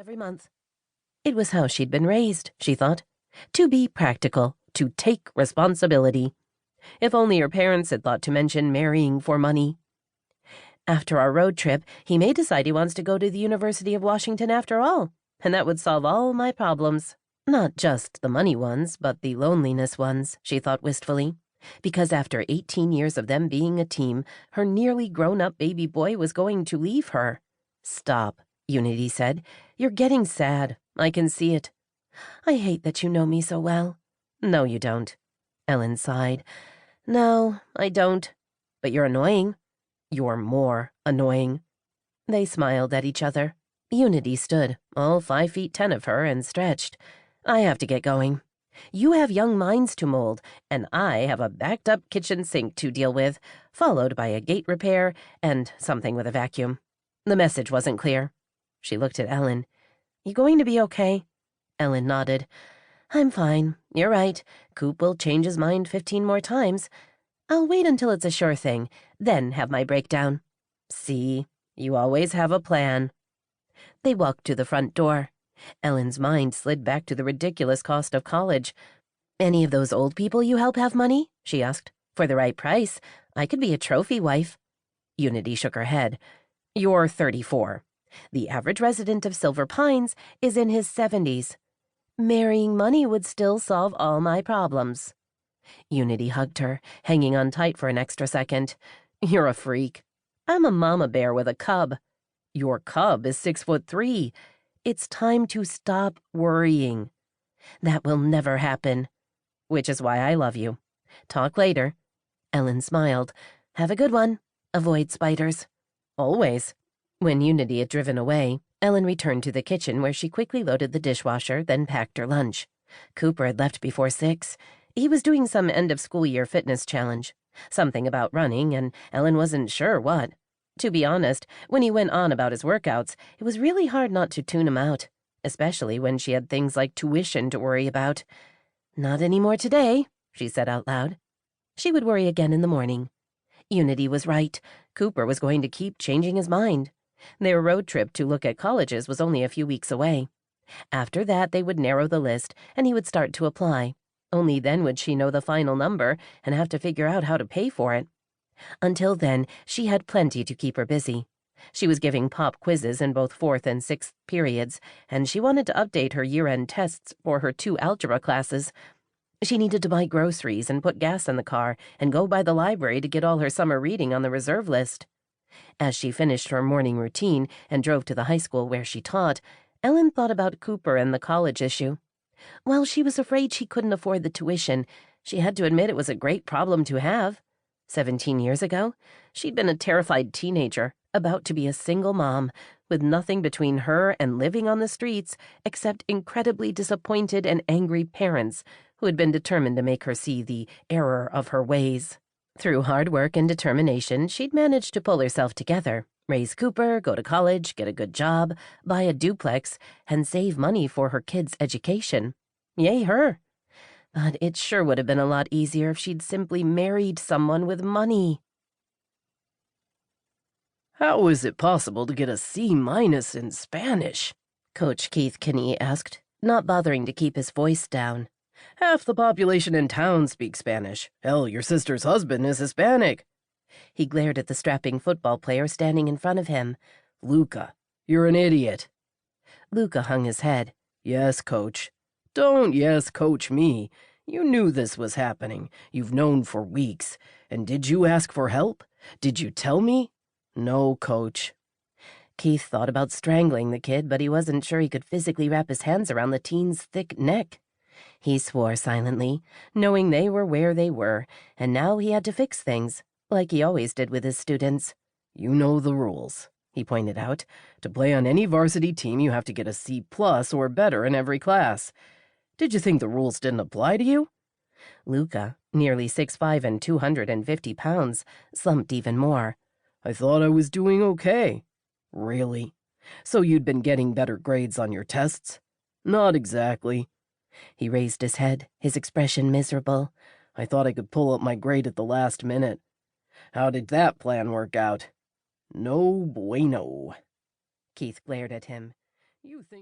every month. It was how she'd been raised, she thought. To be practical, to take responsibility. If only her parents had thought to mention marrying for money. After our road trip, he may decide he wants to go to the University of Washington after all, and that would solve all my problems. Not just the money ones, but the loneliness ones, she thought wistfully. Because after 18 years of them being a team, her nearly grown-up baby boy was going to leave her. Stop, Unity said. You're getting sad. I can see it. I hate that you know me so well. No, you don't. Ellen sighed. No, I don't. But you're annoying. You're more annoying. They smiled at each other. Unity stood, all 5'10" of her, and stretched. I have to get going. You have young minds to mold, and I have a backed-up kitchen sink to deal with, followed by a gate repair and something with a vacuum. The message wasn't clear. She looked at Ellen. You going to be okay? Ellen nodded. I'm fine. You're right. Coop will change his mind 15 more times. I'll wait until it's a sure thing, then have my breakdown. See, you always have a plan. They walked to the front door. Ellen's mind slid back to the ridiculous cost of college. Any of those old people you help have money? She asked. For the right price, I could be a trophy wife. Unity shook her head. You're 34. The average resident of Silver Pines is in his 70s. Marrying money would still solve all my problems. Unity hugged her, hanging on tight for an extra second. You're a freak. I'm a mama bear with a cub. Your cub is 6'3". It's time to stop worrying. That will never happen. Which is why I love you. Talk later. Ellen smiled. Have a good one. Avoid spiders. Always. When Unity had driven away, Ellen returned to the kitchen where she quickly loaded the dishwasher, then packed her lunch. Cooper had left before 6. He was doing some end-of-school-year fitness challenge. Something about running, and Ellen wasn't sure what. To be honest, when he went on about his workouts, it was really hard not to tune him out, especially when she had things like tuition to worry about. Not any more today, she said out loud. She would worry again in the morning. Unity was right. Cooper was going to keep changing his mind. Their road trip to look at colleges was only a few weeks away. After that, they would narrow the list, and he would start to apply. Only then would she know the final number and have to figure out how to pay for it. Until then, she had plenty to keep her busy. She was giving pop quizzes in both 4th and 6th periods, and she wanted to update her year-end tests for her 2 algebra classes. She needed to buy groceries and put gas in the car and go by the library to get all her summer reading on the reserve list. As she finished her morning routine and drove to the high school where she taught, Ellen thought about Cooper and the college issue. While she was afraid she couldn't afford the tuition, she had to admit it was a great problem to have. 17 years ago, she'd been a terrified teenager, about to be a single mom, with nothing between her and living on the streets except incredibly disappointed and angry parents who had been determined to make her see the error of her ways. Through hard work and determination, she'd managed to pull herself together, raise Cooper, go to college, get a good job, buy a duplex, and save money for her kids' education. Yay, her! But it sure would have been a lot easier if she'd simply married someone with money. How is it possible to get a C- in Spanish? Coach Keith Kinney asked, not bothering to keep his voice down. Half the population in town speaks Spanish. Hell, your sister's husband is Hispanic. He glared at the strapping football player standing in front of him. Luca, you're an idiot. Luca hung his head. Yes, Coach. Don't yes, Coach me. You knew this was happening. You've known for weeks. And did you ask for help? Did you tell me? No, Coach. Keith thought about strangling the kid, but he wasn't sure he could physically wrap his hands around the teen's thick neck. He swore silently, knowing they were where they were, and now he had to fix things, like he always did with his students. You know the rules, he pointed out. To play on any varsity team, you have to get a C+ or better in every class. Did you think the rules didn't apply to you? Luca, nearly 6'5" and 250 pounds, slumped even more. I thought I was doing okay. Really? So you'd been getting better grades on your tests? Not exactly. He raised his head, his expression miserable. I thought I could pull up my grade at the last minute. How did that plan work out? No bueno. Keith glared at him. You think...